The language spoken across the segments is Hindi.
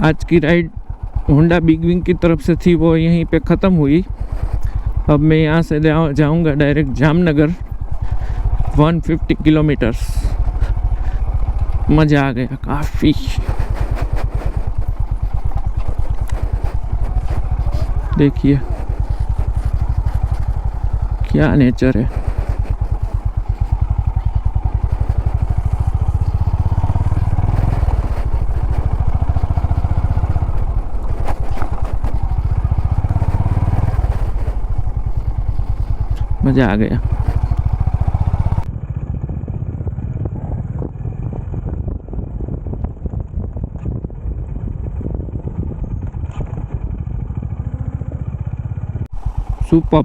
आज की राइड होंडा बिग विंग की तरफ से थी, वो यहीं पे ख़त्म हुई। अब मैं यहाँ से जाऊँगा डायरेक्ट जामनगर 150 किलोमीटर्स। मज़ा आ गया काफ़ी। देखिए क्या नेचर है। मज़ा आ गया। सुपर।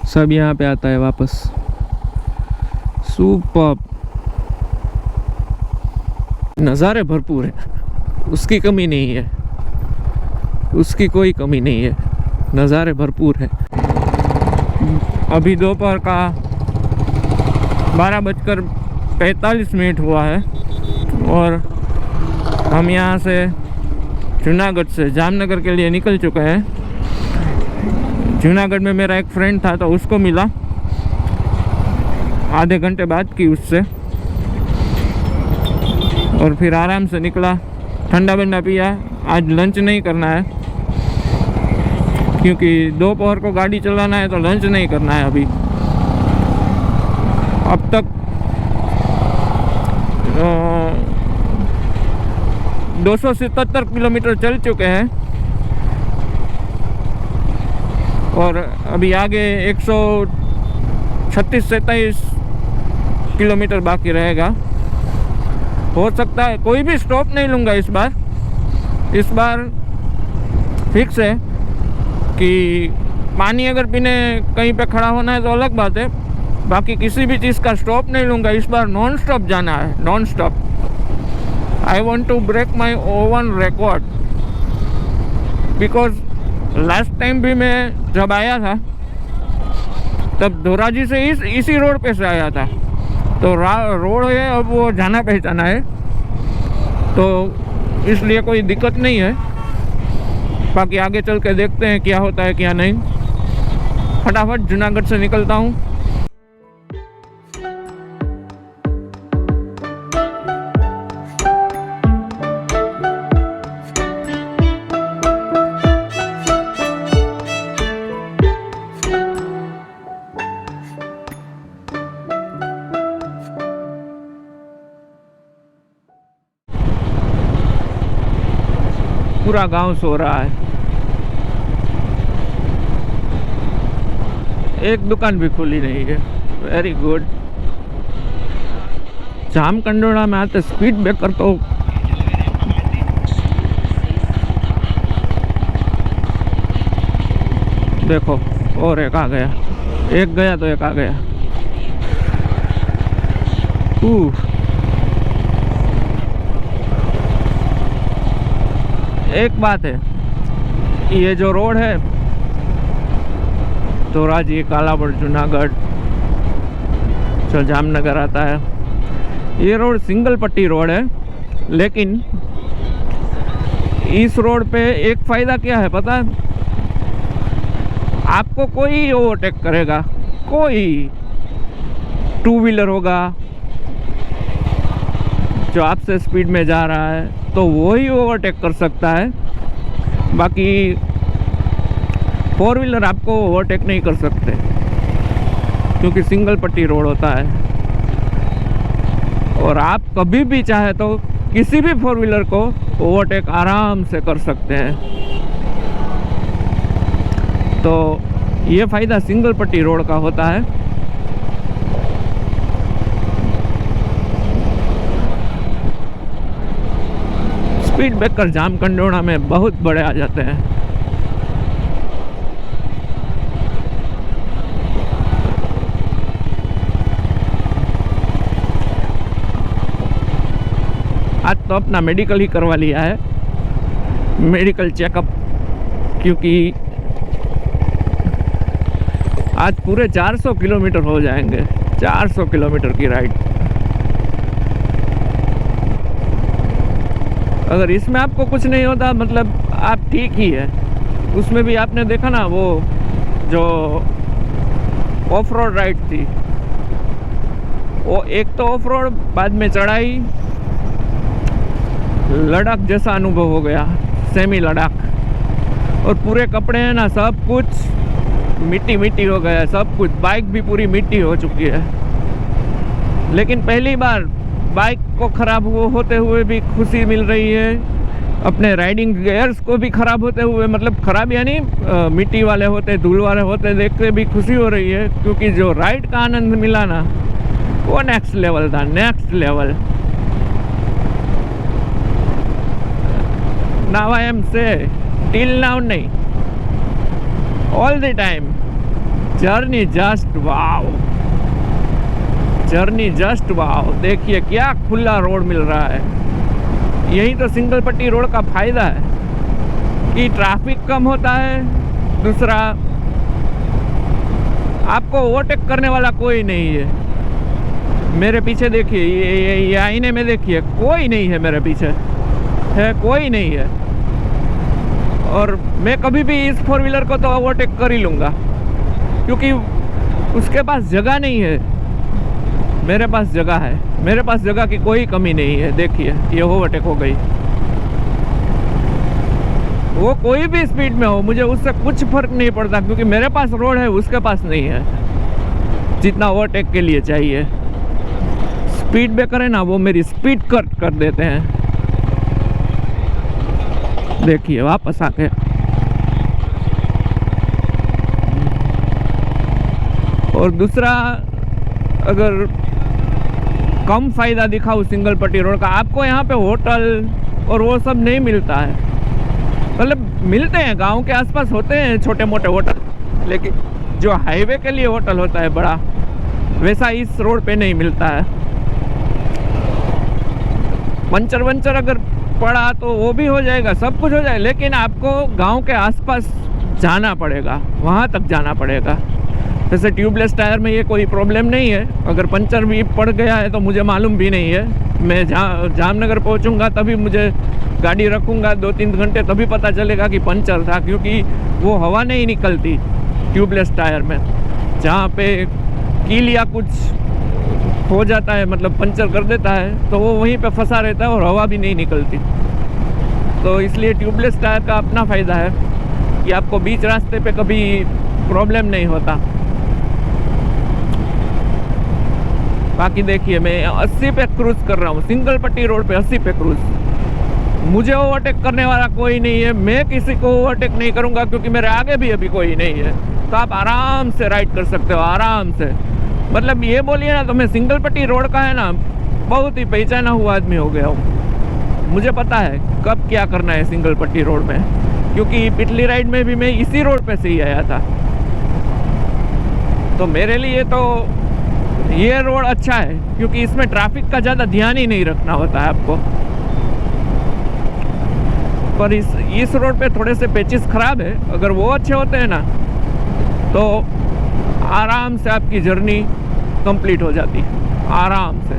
सब यहाँ पे आता है वापस। सुपर। नज़ारे भरपूर है, उसकी कमी नहीं है, उसकी कोई कमी नहीं है। नज़ारे भरपूर है। अभी दोपहर का 12:45 हुआ है और हम यहाँ से जूनागढ़ से जामनगर के लिए निकल चुके हैं। जूनागढ़ में मेरा एक फ्रेंड था तो उसको मिला, आधे घंटे बात की उससे और फिर आराम से निकला। ठंडा वंडा पिया। आज लंच नहीं करना है क्योंकि दोपहर को गाड़ी चलाना है तो लंच नहीं करना है अभी। अब तक 277 किलोमीटर चल चुके हैं और अभी आगे 136-37 किलोमीटर बाकी रहेगा। हो सकता है कोई भी स्टॉप नहीं लूँगा इस बार फिक्स है कि पानी अगर पीने कहीं पे खड़ा होना है तो अलग बात है, बाकी किसी भी चीज़ का स्टॉप नहीं लूँगा। इस बार नॉन स्टॉप जाना है, non stop. I want to break my own record because last time भी मैं जब आया था तब धोराजी से इसी रोड पे से आया था, तो रोड है अब वो जाना पहचाना है, तो इसलिए कोई दिक्कत नहीं है। बाकी आगे चल के देखते हैं क्या होता है क्या नहीं। फटाफट जूनागढ़ से निकलता हूँ। पूरा गांव सो रहा है, एक दुकान भी खुली नहीं है। Very good. जामकंडोला में आते स्पीड ब्रेकर तो देखो, और एक आ गया, एक गया तो एक आ गया। एक बात है, ये जो रोड है धोराजी, कालावड़, जूनागढ़ जो जामनगर आता है, ये रोड सिंगल पट्टी रोड है। लेकिन इस रोड पे एक फ़ायदा क्या है पता है? आपको कोई ओवरटेक करेगा, कोई टू व्हीलर होगा जो आपसे स्पीड में जा रहा है तो वो ही ओवरटेक कर सकता है। बाकी फोर व्हीलर आपको ओवरटेक नहीं कर सकते क्योंकि सिंगल पट्टी रोड होता है और आप कभी भी चाहे तो किसी भी फोर व्हीलर को ओवरटेक आराम से कर सकते हैं। तो ये फ़ायदा सिंगल पट्टी रोड का होता है। स्पीड ब्रेकर जामकंडोला में बहुत बड़े आ जाते हैं। आज तो अपना मेडिकल ही करवा लिया है, मेडिकल चेकअप, क्योंकि आज पूरे 400 किलोमीटर हो जाएंगे। 400 किलोमीटर की राइड। अगर इसमें आपको कुछ नहीं होता मतलब आप ठीक ही है। उसमें भी आपने देखा ना वो जो ऑफ रोड राइड थी, वो एक तो ऑफ रोड, बाद में चढ़ाई, लद्दाख जैसा अनुभव हो गया, सेमी लद्दाख। और पूरे कपड़े हैं ना, सब कुछ मिट्टी मिट्टी हो गया है, सब कुछ। बाइक भी पूरी मिट्टी हो चुकी है। लेकिन पहली बार बाइक को ख़राब होते हुए भी खुशी मिल रही है, अपने राइडिंग गियर्स को भी ख़राब होते हुए, मतलब ख़राब यानी मिट्टी वाले होते, धूल वाले होते देख के भी खुशी हो रही है। क्योंकि जो राइड का आनंद मिला ना, वो नेक्स्ट लेवल था, next level. Now I am से टिल नाउ नहीं, all the time journey just wow, journey just वाव। देखिए क्या खुला रोड मिल रहा है। यही तो सिंगल पट्टी रोड का फायदा है कि ट्रैफिक कम होता है। दूसरा, आपको ओवरटेक करने वाला कोई नहीं है। मेरे पीछे देखिए, ये आईने में देखिए, कोई नहीं है मेरे पीछे, है कोई नहीं है। और मैं कभी भी इस 4 व्हीलर को तो ओवरटेक कर ही लूँगा, क्योंकि उसके पास जगह नहीं है, मेरे पास जगह है। मेरे पास जगह की कोई कमी नहीं है। देखिए ये ओवरटेक हो गई। वो कोई भी स्पीड में हो, मुझे उससे कुछ फर्क नहीं पड़ता, क्योंकि मेरे पास रोड है, उसके पास नहीं है जितना ओवरटेक के लिए चाहिए। स्पीड ब्रेकर है ना, वो मेरी स्पीड कट कर देते हैं। देखिए वापस आके और दूसरा, अगर कम फ़ायदा दिखाऊँ सिंगल पट्टी रोड का, आपको यहाँ पे होटल और वो सब नहीं मिलता है। मतलब मिलते हैं, गांव के आसपास होते हैं छोटे मोटे होटल, लेकिन जो हाईवे के लिए होटल होता है बड़ा, वैसा इस रोड पे नहीं मिलता है। पंचर वंचर अगर पड़ा तो वो भी हो जाएगा, सब कुछ हो जाएगा, लेकिन आपको गांव के आसपास जाना पड़ेगा, वहाँ तक जाना पड़ेगा। जैसे ट्यूबलेस टायर में ये कोई प्रॉब्लम नहीं है। अगर पंचर भी पड़ गया है तो मुझे मालूम भी नहीं है। मैं जामनगर पहुंचूंगा तभी मुझे गाड़ी रखूंगा 2-3 घंटे, तभी पता चलेगा कि पंचर था, क्योंकि वो हवा नहीं निकलती ट्यूबलेस टायर में। जहाँ पे कील या कुछ हो जाता है, मतलब पंचर कर देता है, तो वो वहीं पे फंसा रहता है और हवा भी नहीं निकलती। तो इसलिए ट्यूबलेस टायर का अपना फ़ायदा है कि आपको बीच रास्ते पे कभी प्रॉब्लम नहीं होता। बाकी देखिए मैं 80 पे क्रूज कर रहा हूँ, सिंगल पट्टी रोड पे 80 पे क्रूज। मुझे ओवरटेक करने वाला कोई नहीं है, मैं किसी को ओवरटेक नहीं करूँगा, क्योंकि मेरे आगे भी अभी कोई नहीं है। तो आप आराम से राइड कर सकते हो, आराम से। मतलब ये बोलिए ना, तो मैं सिंगल पट्टी रोड का है ना बहुत ही पहचाना हुआ आदमी हो गया हूँ। मुझे पता है कब क्या करना है सिंगल पट्टी रोड में, क्योंकि पिछली राइड में भी मैं इसी रोड पे से ही आया था। तो मेरे लिए तो ये रोड अच्छा है, क्योंकि इसमें ट्रैफिक का ज़्यादा ध्यान ही नहीं रखना होता है आपको। पर इस रोड पे थोड़े से पेचिस ख़राब है। अगर वो अच्छे होते हैं ना, तो आराम से आपकी जर्नी कंप्लीट हो जाती है, आराम से।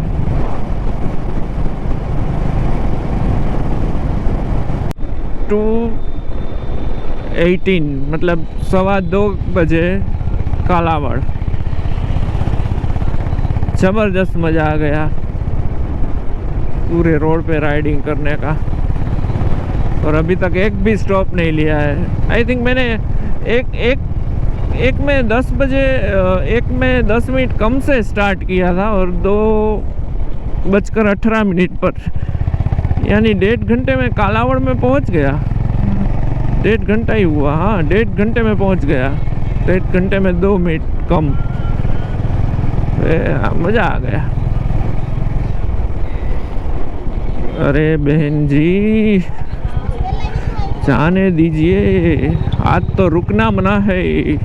टू 18 मतलब 2:15 बजे कालावड़। ज़बरदस्त मज़ा आ गया पूरे रोड पे राइडिंग करने का। और अभी तक एक भी स्टॉप नहीं लिया है। आई थिंक मैंने एक में 10 बजे, एक में 10 मिनट कम से स्टार्ट किया था और 2:18 पर, यानी 1.5 घंटे में कालावड़ में पहुंच गया। 1.5 घंटा ही हुआ, हाँ 1.5 घंटे में पहुंच गया। 1.5 घंटे में 2 मिनट कम। मज़ा आ गया। अरे बहन जी जाने दीजिए, आज तो रुकना मना है,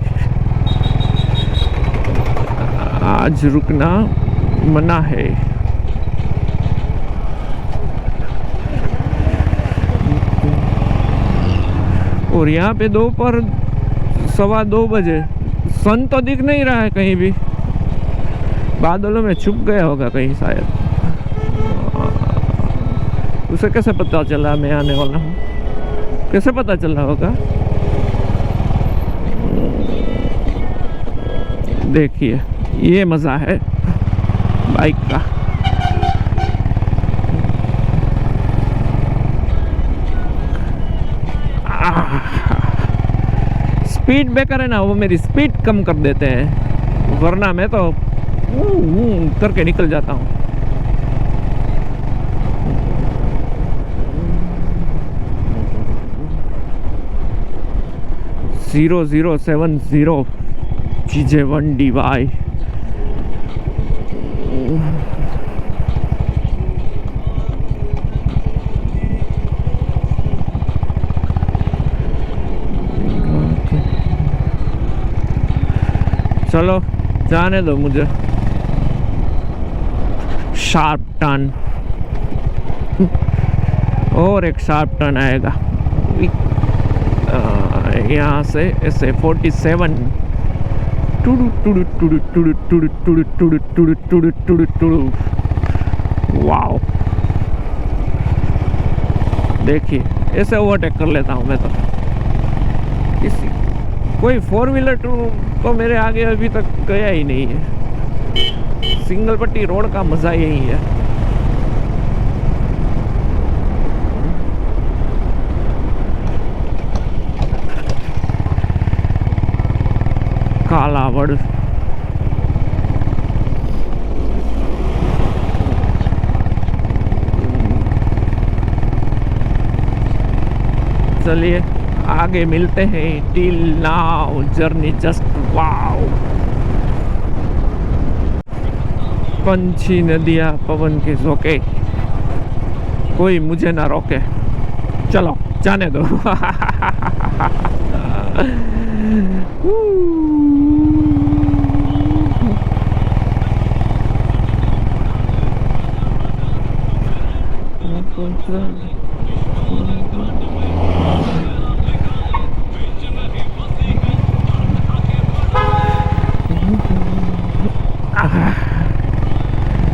आज रुकना मना है। और यहाँ पे दोपहर 2:15 बजे सन तो दिख नहीं रहा है कहीं भी। बादलों में छुप गया होगा कहीं शायद। उसे कैसे पता चला मैं आने वाला हूँ? कैसे पता चला होगा? देखिए, ये मज़ा है बाइक का। स्पीड ब्रेकर है ना, वो मेरी स्पीड कम कर देते हैं, वरना मैं तो करके निकल जाता हूँ। Zero 070 GJ1DY। चलो जाने दो मुझे। शार्प टर्न, और एक शार्प टर्न आएगा यहाँ से ऐसे 47। वाओ, देखिए ऐसे ओवरटेक कर लेता हूँ मैं तो। इसी कोई 4 व्हीलर तो मेरे आगे अभी तक गया ही नहीं है। सिंगल पट्टी रोड का मज़ा यही है। कालावड़, चलिए आगे मिलते हैं। Till now journey just wow. पंछी नदियाँ पवन के झोंके, कोई मुझे ना रोके। चलो जाने दो।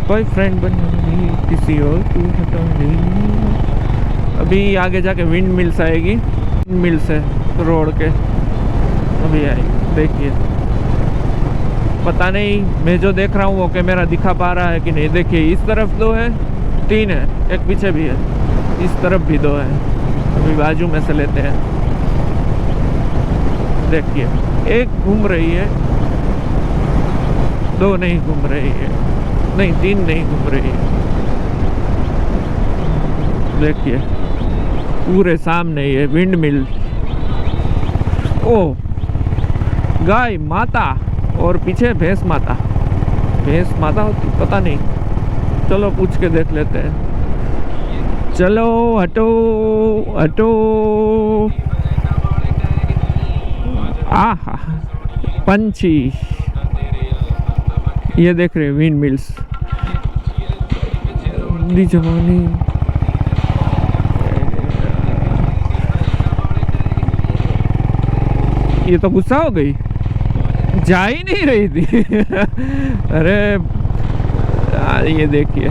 बॉयफ्रेंड बननी किसी और तू हटानी। अभी आगे जाके विंड मिल्स आएगी, विंड मिल्स है रोड के, अभी आएगी। देखिए, पता नहीं मैं जो देख रहा हूँ वो कैमरा दिखा पा रहा है कि नहीं। देखिए इस तरफ 2 है, 3 है, एक पीछे भी है, इस तरफ भी 2 है। अभी बाजू में से लेते हैं। देखिए एक घूम रही है, 2 नहीं घूम रही है, नहीं 3 नहीं घूम रही है। देखिए पूरे सामने ये विंड मिल। ओ गाय माता और पीछे भैंस माता। भैंस माता होती पता नहीं, चलो पूछ के देख लेते हैं। चलो हटो हटो। आहा पंछी, ये देख रहे विंड मिल्स दी जवानी। ये तो गुस्सा हो गई, जा ही नहीं रही थी। अरे ये देखिए,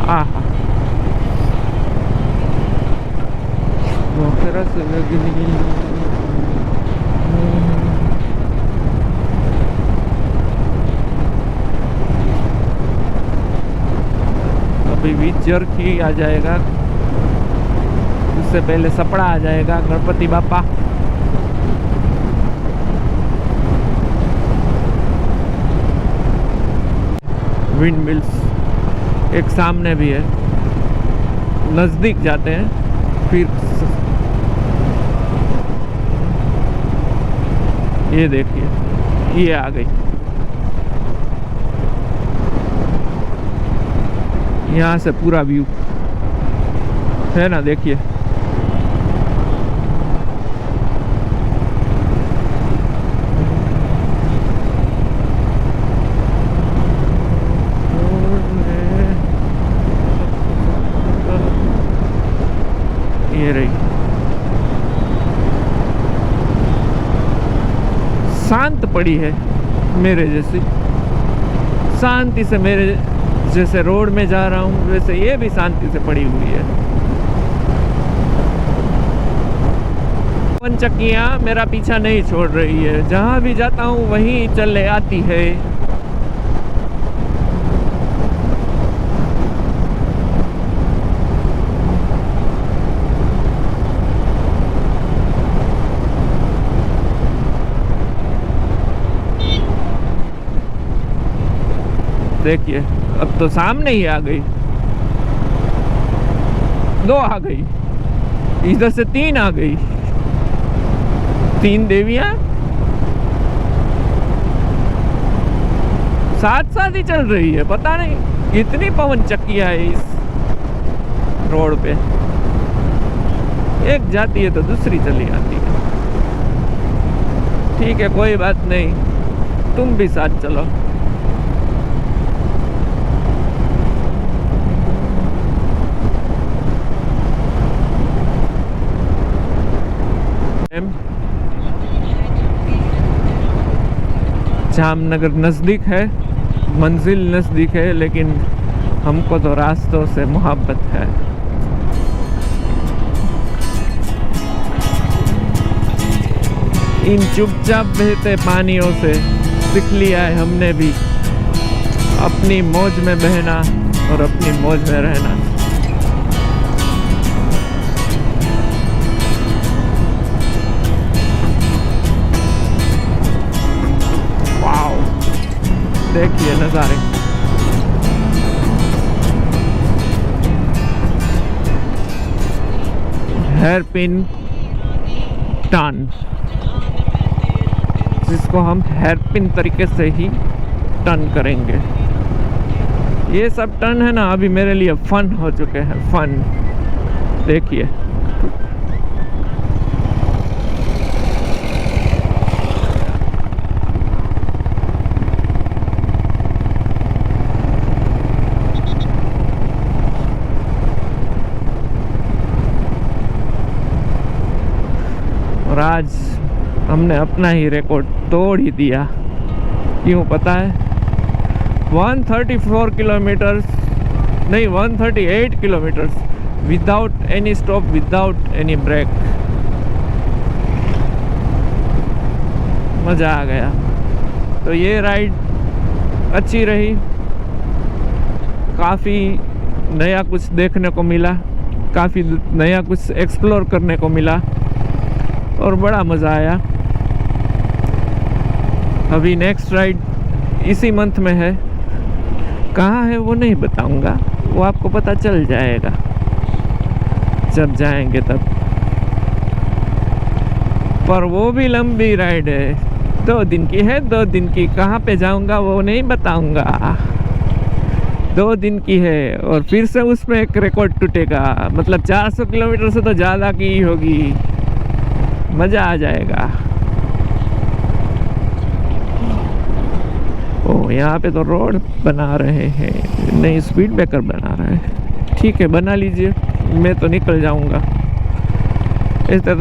आहा वो रस लगनी। अभी विजर की आ जाएगा, उससे पहले सपड़ा आ जाएगा, गणपति बापा। विंड मिल्स एक सामने भी है, नजदीक जाते हैं फिर। ये देखिए ये आ गई, यहाँ से पूरा व्यू है ना। देखिए ये रही शांत पड़ी है, मेरे जैसी शांति से, मेरे जैसे रोड में जा रहा हूँ वैसे ये भी शांति से पड़ी हुई है। पंचक्कियाँ मेरा पीछा नहीं छोड़ रही है, जहाँ भी जाता हूँ वहीं चले आती है। देखिए अब तो सामने ही आ गई, 2 आ गई, इधर से 3 आ गई, 3 देवियां साथ साथ ही चल रही है। पता नहीं कितनी पवन चक्कियां है इस रोड पे, एक जाती है तो दूसरी चली आती है। ठीक है कोई बात नहीं, तुम भी साथ चलो। जामनगर नज़दीक है, मंजिल नज़दीक है, लेकिन हमको तो रास्तों से मोहब्बत है। इन चुपचाप बहते पानियों से सीख लिया है हमने भी अपनी मौज में बहना और अपनी मौज में रहना। देखिए नज़ारे, हेयरपिन टर्न, जिसको हम हेयरपिन तरीके से ही टर्न करेंगे। ये सब टर्न है ना अभी मेरे लिए फन हो चुके हैं, फन। देखिए और आज हमने अपना ही रिकॉर्ड तोड़ ही दिया। क्यों पता है? 134 किलोमीटर नहीं 138 kilometre without any stop, without any break. मज़ा आ गया। तो ये राइड अच्छी रही, काफ़ी नया कुछ देखने को मिला, काफ़ी नया कुछ एक्सप्लोर करने को मिला और बड़ा मज़ा आया। अभी नेक्स्ट राइड इसी मंथ में है, कहाँ है वो नहीं बताऊंगा, वो आपको पता चल जाएगा जब जाएंगे तब। पर वो भी लंबी राइड है, 2 दिन की है, 2 दिन की। कहाँ पे जाऊंगा वो नहीं बताऊंगा, 2 दिन की है। और फिर से उसमें एक रिकॉर्ड टूटेगा, मतलब 400 किलोमीटर से तो ज़्यादा की ही होगी। मज़ा आ जाएगा। ओ यहाँ पे तो रोड बना रहे हैं, नहीं स्पीड ब्रेकर बना रहे हैं। ठीक है बना लीजिए, मैं तो निकल जाऊंगा।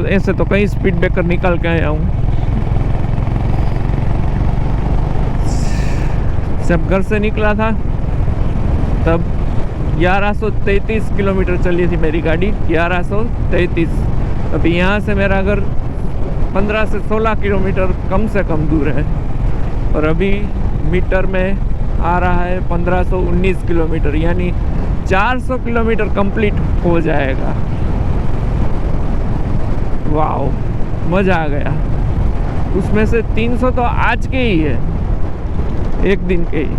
ऐसे तो कई स्पीड ब्रेकर निकल के आया हूँ। जब घर से निकला था तब 1133 किलोमीटर चली थी मेरी गाड़ी, 1133। अभी यहाँ से मेरा घर 15 से 16 किलोमीटर कम से कम दूर है, और अभी मीटर में आ रहा है 1519 किलोमीटर, यानी 400 किलोमीटर कंप्लीट हो जाएगा। वाओ मज़ा आ गया। उसमें से 300 तो आज के ही है, एक दिन के ही।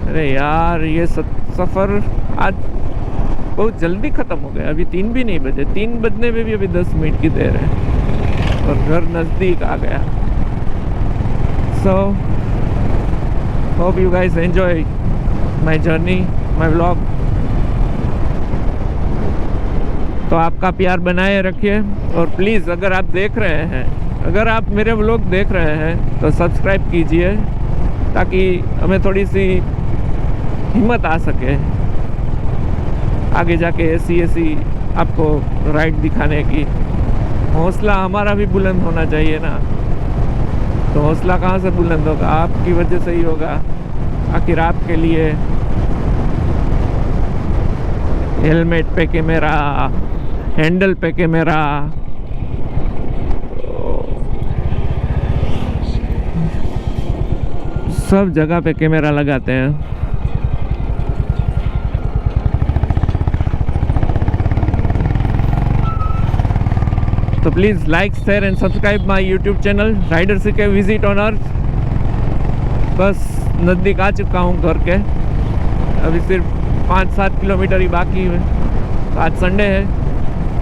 अरे यार ये सफ़र आज बहुत जल्दी ख़त्म हो गया। अभी 3 भी नहीं बजे, 3 बजने में भी अभी 10 मिनट की देर है और घर नज़दीक आ गया। So hope you guys enjoy my journey, my vlog. तो आपका प्यार बनाए रखिए, और प्लीज़ अगर आप देख रहे हैं, अगर आप मेरे व्लॉग देख रहे हैं तो सब्सक्राइब कीजिए, ताकि हमें थोड़ी सी हिम्मत आ सके आगे जाके ऐसी आपको राइड दिखाने की। हौसला हमारा भी बुलंद होना चाहिए ना। तो हौसला कहाँ से बुलंद होगा? आपकी वजह से ही होगा। आखिर आपके लिए हेलमेट पे कैमरा, हैंडल पे कैमरा, सब जगह पे कैमरा लगाते हैं। तो please like, share and subscribe my YouTube channel rider CK visit on earth. बस नज़दीक आ चुका हूँ घर के, अभी सिर्फ 5-7 किलोमीटर ही बाकी है। तो आज संडे है,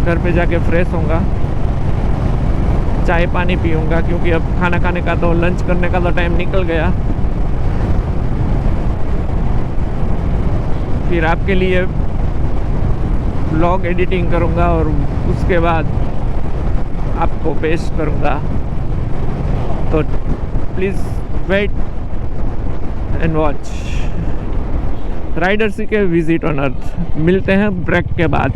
घर पे जाके फ्रेश होऊंगा, चाय पानी पीऊँगा, क्योंकि अब खाना खाने का तो, लंच करने का तो टाइम निकल गया। फिर आपके लिए व्लॉग एडिटिंग करूँगा और उसके बाद आपको पेश करूँगा। तो please wait and watch rider CK visit on earth. मिलते हैं ब्रेक के बाद।